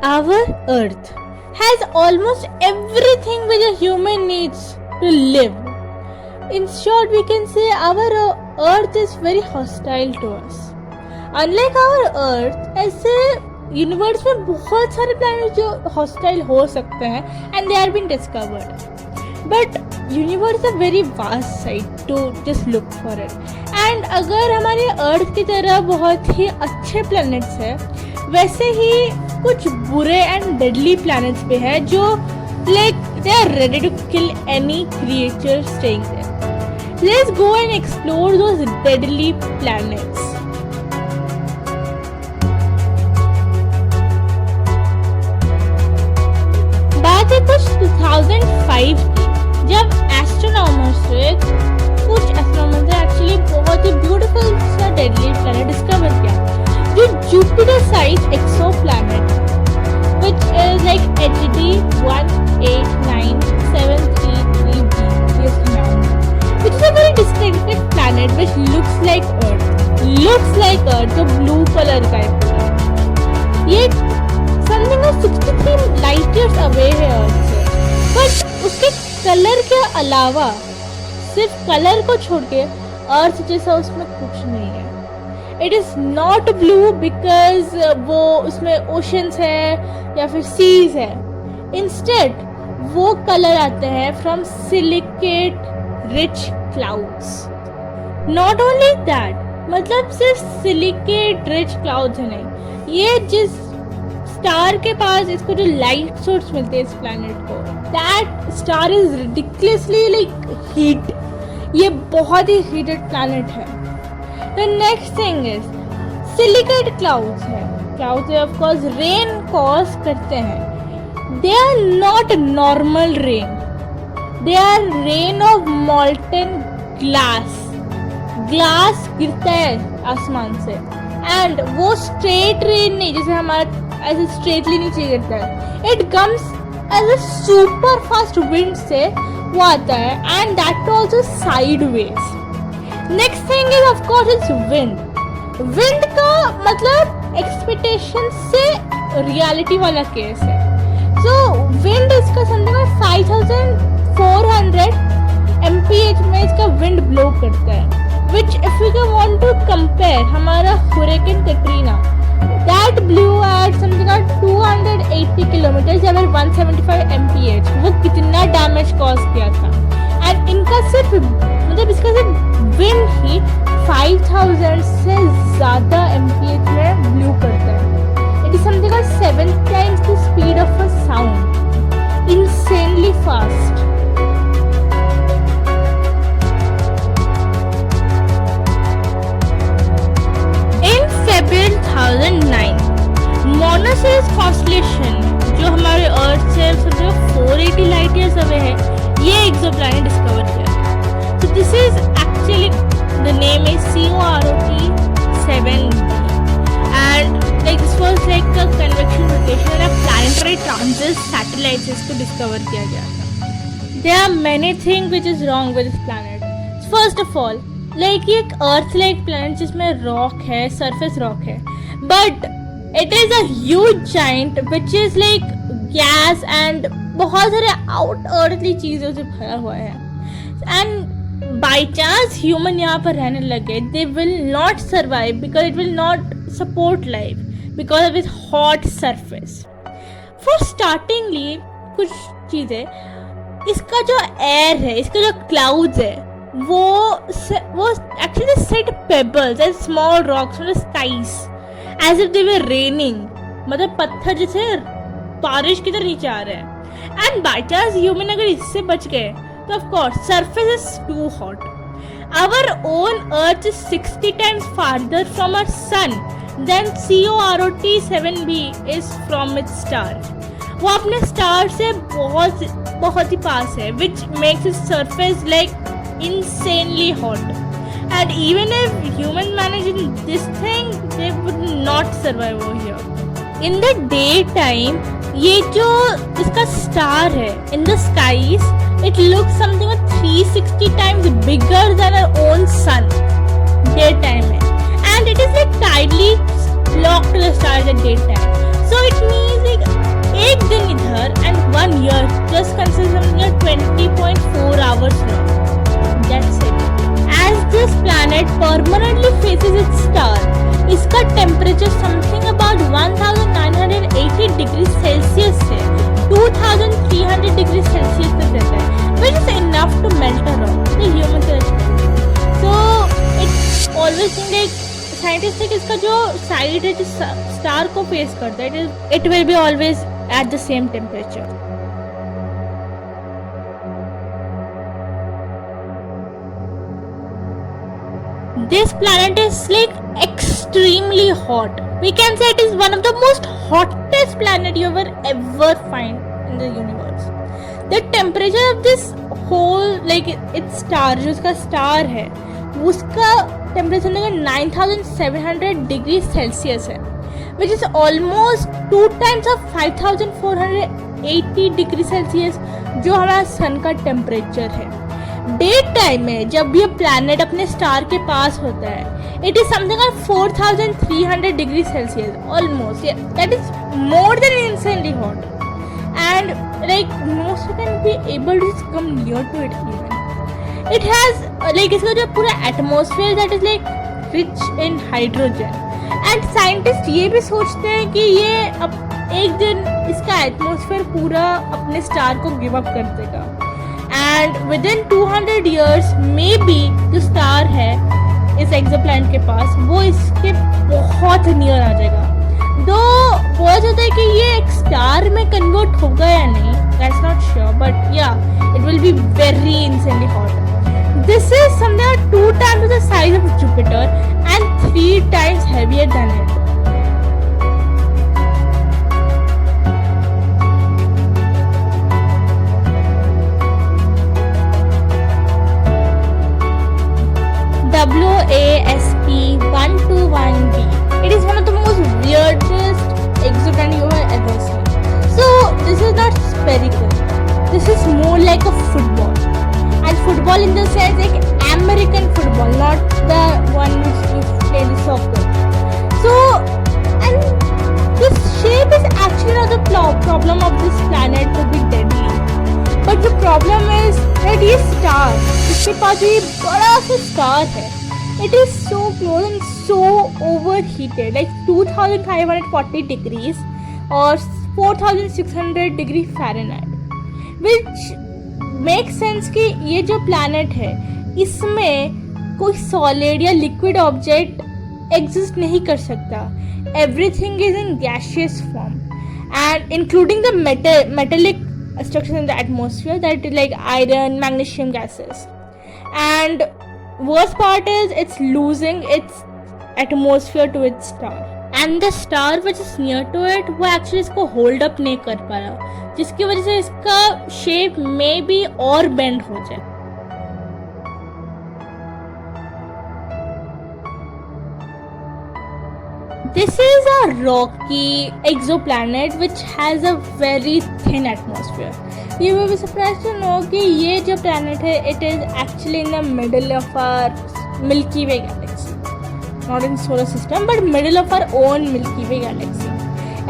Our Earth has almost everything which a human needs to live. In short, we can say our Earth is very hostile to us. Unlike our Earth, ऐसे universe में बहुत सारे planet जो hostile हो सकते हैं and they are being discovered. But universe a very vast site to just look for it. And अगर हमारे अर्थ की तरह बहुत ही अच्छे प्लैनेट्स हैं, वैसे ही कुछ बुरे एंड डेडली प्लैनेट्स भी हैं जो like they are ready to kill any creature staying there. Let's go and explore those deadly planets. बात है कुछ 2005 की, जब एस्ट्रोनॉमर्स ने एक्चुअली बहुत ही ब्यूटीफुल सा डेडली प्लैनेट डिस्कवर किया जो Jupiter size exoplanet which is like HD 189733b is known, which is a very distinctive planet which looks like Earth, जो blue color का है. ये something of 63 light years away है Earth से, but उसके colour के अलावा सिर्फ कलर को छोड़ के अर्थ जैसा उसमें कुछ नहीं है. It is not blue because वो उसमें ओशंस है या फिर सीज है. इंस्टेड वो कलर आते हैं from silicate rich clouds. Not only that, मतलब सिर्फ सिलिकेट रिच क्लाउड्स है नहीं, ये जिस स्टार के पास इसको जो लाइट सोर्स मिलते हैं इस प्लैनेट को, that star is ridiculously like heat. ये बहुत ही हीटेड प्लैनेट है. The next thing is silicate clouds है. Clouds of course rain cause करते हैं. They are not normal rain. They are rain of molten glass. Glass गिरता है आसमान से and वो straight rain नहीं जैसे हमारा ऐसे straightly नीचे गिरता है. It comes as a super fast wind से वो आता है and that also sideways. Next thing is of course it's wind. Wind का मतलब एक्सपेक्टेशन से रियलिटी वाला केस है. सो विंड इसका समथिंग 5400 mph में इसका विंड ब्लो करता है, which if you want to compare हमारा hurricane Katrina, that blew at something 280 kilometre या फिर 175 mph. वो कितना डैमेज कॉज किया था. एंड इनका सिर्फ मतलब इसका सिर्फ विंड ही 5000 से ज़्यादा mph में ब्लू करता है. It is something 7 times the speed of a sound. Insanely fast. In February 2009, Monoceros constellation जो हमारे अर्थ से 480 लाइट ईयर्स अवे है, ये एक्सोप्लैनेट डिस्कवर किया. So this is actually the name is COROT 7b and like this was like a convection rotation and a planetary transit satellite जिसको discover किया गया था. There are many things which is wrong with this planet. First of all, like ये एक Earth like planet जिसमें rock है, surface rock है, but it is a huge giant which is like gas and बहुत सारे out earthly चीज़ों से भरा हुआ है. And by chance human यहाँ पर रहने लगे, they will not survive because it will not support life because of its hot surface. For startingly कुछ चीज़ें, इसका जो air है, इसका जो clouds है, वो actually set pebbles and small rocks from the skies as if they were raining. मतलब पत्थर जैसे बारिश की तरह नीचे आ रहे हैं. And by chance human अगर इससे बच गए, so of course surface is too hot. Our own earth is 60 times farther from our sun than COROT 7b is from its star. वो अपने स्टार से बहुत ही पास है, which makes its surface like insanely hot. And even if humans managing this thing, they would not survive over here. In the daytime, ये जो इसका star है in the skies, it looks something like 360 times bigger than our own sun. Daytime है, and it is like tidally locked to the stars at daytime. So it means like एक दिन इधर and 1 year just consists of 20.4 hours long. That's it. As this planet permanently faces its star, इसका temperature something about 1980 degrees Celsius से 2300 degrees Celsius तक रहता है, which is enough to melt a rock. The human can experience. So it's always been like scientists think इसका जो side है जो star को face करता है, it will be always at the same temperature. This planet is like extremely hot. We can say it is one of the most hottest planet you ever find in the universe. The temperature of this whole like its star, जो उसका star है, उसका temperature 9700 degrees Celsius है, which is almost 2 times of 5480 degrees Celsius जो हमारा sun का temperature है. Day time में जब ये प्लैनेट अपने स्टार के पास होता है, it is something like 4300 degree Celsius almost. That is more than insanely hot and like most can be able to come near to it even. It has like इसका जो पूरा atmosphere that is like rich in hydrogen and scientist ये भी सोचते हैं कि ये अब एक दिन इसका एटमॉस्फेयर पूरा अपने स्टार को गिव अप कर देगा. And within 200 years maybe जो स्टार है इस एक्सोप्लैनेट के पास वो इसके बहुत नियर आ जाएगा. दो बोला जाता है कि ये एक स्टार में कन्वर्ट होगा या नहीं, that's not sure, but yeah it will be very insanely hot. This is something 2 times the size of Jupiter and 3 times heavier than it. WASP-121b. It is one of the most weirdest exoplanet you have ever seen. So this is not spherical. This is more like a football. And football in the sense like American football, not the one which you play the soccer. So and this shape is actually not the problem of this planet to be deadly. But the problem is that ये star, इसके पास ये बड़ा सा star है. It is so close and so overheated, like 2540 degrees or 4600 degree Fahrenheit, which makes sense कि ये जो planet है इसमें कोई solid या liquid object exist नहीं कर सकता. Everything is in gaseous form and including the metallic structures in the atmosphere that is like iron, magnesium gases. And worst part is it's losing its atmosphere to its star. And the star which is near to it वो actually इसको hold up नहीं कर पा रहा, जिसकी वजह से इसका shape may be और bend हो जाए. This is a rocky exoplanet which has a very thin atmosphere. You will be surprised to know कि ये जो planet है it is actually in the middle of our Milky Way galaxy. Not in solar system but middle of our own Milky Way galaxy.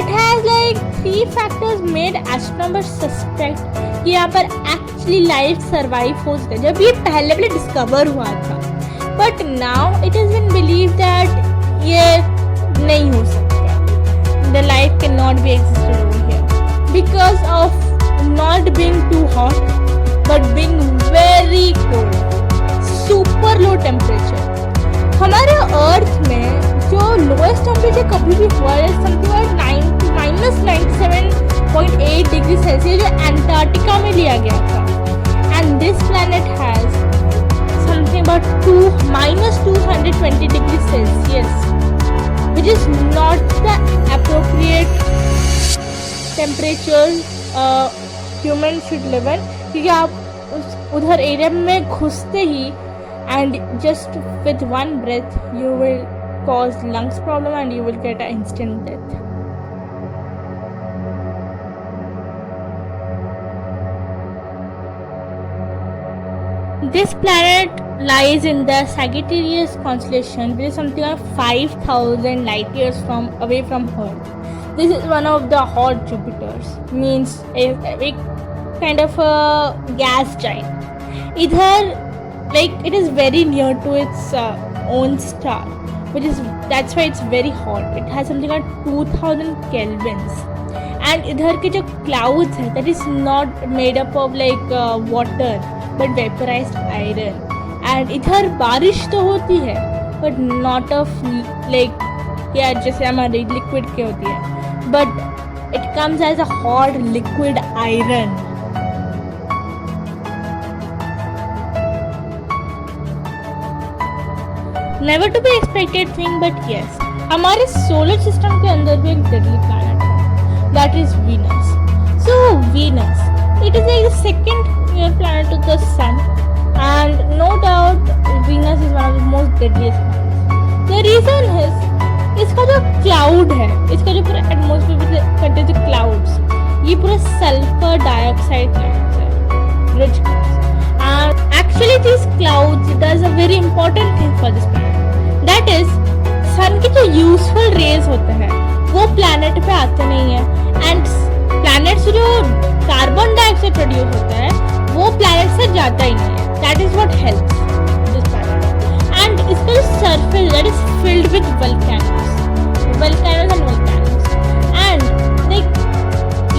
It has like 3 factors made astronomers suspect कि यहाँ पर actually life survive हो सकता है जब ये पहले discover हुआ था. But now it has been believed that ये नहीं हो सकता. The life cannot be existed over here because of not being too hot but being very cold, super low temperature. हमारे अर्थ में जो लोएस्ट टेम्परेचर कभी भी हुआ है समथिंग -97.8 डिग्री सेल्सियस जो अंटार्कटिका में लिया गया था. And this planet has something about -220 degree Celsius which is not the appropriate temperature human should live in. क्योंकि आप उधर एरिया में घुसते ही and just with one breath you will cause lungs problem and you will get an instant death. This planet lies in the Sagittarius constellation, which is something like 5000 light years away from Earth. This is one of the hot Jupiters, means a kind of a gas giant. Idhar, like it is very near to its own star, that's why it's very hot. It has something like 2000 kelvins. And idhar ke jo clouds hai, that is not made up of like water but vaporized iron. And idhar बारिश तो होती है but not of like क्या जैसे हमारी liquid की होती है, but it comes as a hot liquid iron. Never to be expected thing, but yes, हमारे सोलर सिस्टम के अंदर भी एक डेडली प्लैनेट है, that is Venus. So Venus, it is like the second near planet to the sun, and no doubt Venus is one of the most deadliest planets. The reason is इसका जो cloud है, इसका जो पूरा atmosphere contain जो clouds, ये पूरा sulphur dioxide clouds है, rich clouds. And actually this clouds does a very important thing for this planet, that is sun के जो यूजफुल रेज होते हैं वो प्लैनेट पे आते नहीं है. एंड प्लैनेट से जो कार्बन डाइऑक्साइड प्रोड्यूस होता है वो प्लैनेट से जाता ही नहीं है. That is what helps this planet. And इसका जो surface that is filled with volcanoes and volcanoes. And like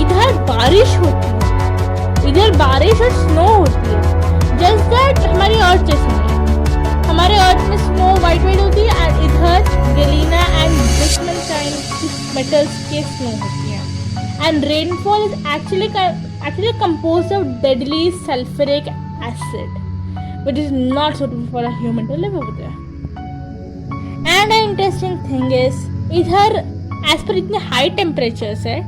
इधर बारिश होती है, इधर बारिश और स्नो होती है, जस्ट दैट हमारी अर्थ जैसे नहीं है. हमारे अर्थ में स्नो वाइट होती है एंड इधर गलीना एंड बिटमन काइंड मेटल्स के स्नो होती है. And rainfall is actually composed of deadly sulfuric acid which is not suitable for a human to live over there. And an interesting thing is इधर as per इतने high temperatures है,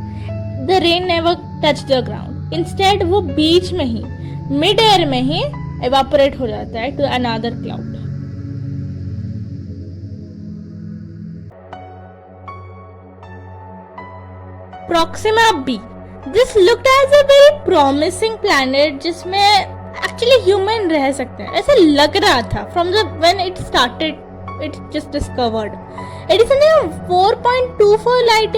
the rain never touch the ground. Instead वो बीच में ही mid air में ही evaporate हो जाता है to another cloud. Proxima b, this looked as a very promising planet जिसमें एक्चुअली ह्यूमन रह सकते हैं, ऐसे लग रहा था from the when it started. It's just discovered. It is only 4.24 light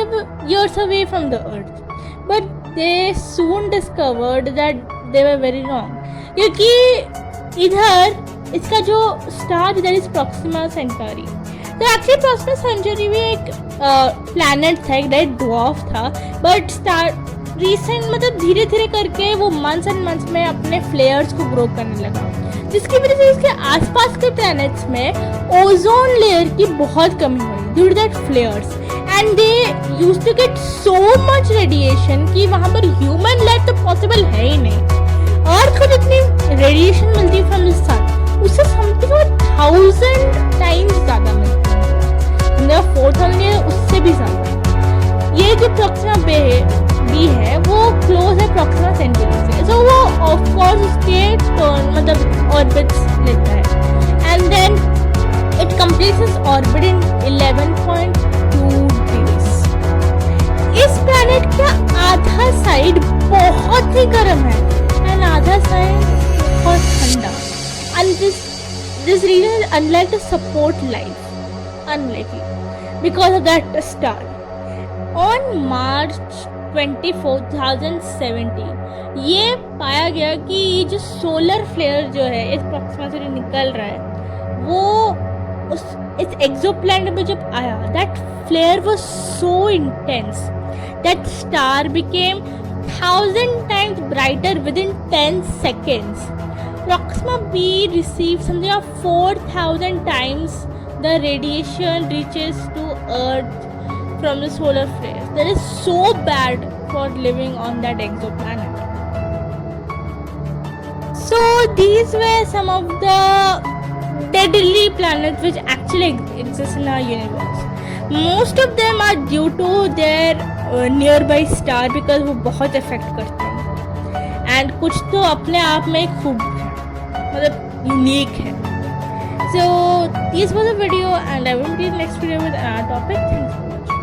years away from the Earth, but they soon discovered that they were very wrong. क्योंकि इधर इसका जो स्टार इधर इज Proxima Centauri. तो एक्चुअली Proxima Centauri भी एक planet था, एक रेड ड्वार्फ था, बट स्टार रिसेंट मतलब धीरे धीरे करके वो मंथ्स एंड मंथ्स में अपने फ्लेयर्स को ग्रो करने लगा, जिसकी वजह से इसके आसपास के प्लैनेट्स में ओजोन लेयर की बहुत कमी हुई due to that flares. And they used to get so much radiation कि वहाँ पर ह्यूमन लाइफ तो पॉसिबल है ही नहीं. अर्थ को जितनी रेडिएशन मिलती है फ्रॉम द सन उससे समथिंग 1000 टाइम्स ज़्यादा मिलती है, 4000 उससे भी ज़्यादा. ये जो प्रोक्सिमा बी है वो क्लोज है Proxima Centauri से, so वो ऑफ कोर्स उसके मतलब ऑर्बिट्स लेता है. And then it completes its orbit in 11.2 days. इस प्लैनेट का आधा साइड बहुत ही गर्म है एंड आधा साइड बहुत ठंडा. And this region is unlike to support life, unlikely because of that star. On March 24, 2017 ये पाया गया कि ये जो सोलर फ्लेयर जो है इस प्रोक्सिमा से निकल रहा है वो इस एक्सोप्लैनेट में जब आया, that flare was so intense that star became 1000 times brighter within 10 seconds. Proxima B received something of 4000 times the radiation reaches to Earth from the solar flares. That is so bad for living on that exoplanet. So these were some of the deadly planets which actually exist in our universe. Most of them are due to their nearby star because वो बहुत affect करते हैं. And कुछ तो अपने आप में खूब है, मतलब unique है. So this was a video and I will be in the next video with another topic. Thanks for watching.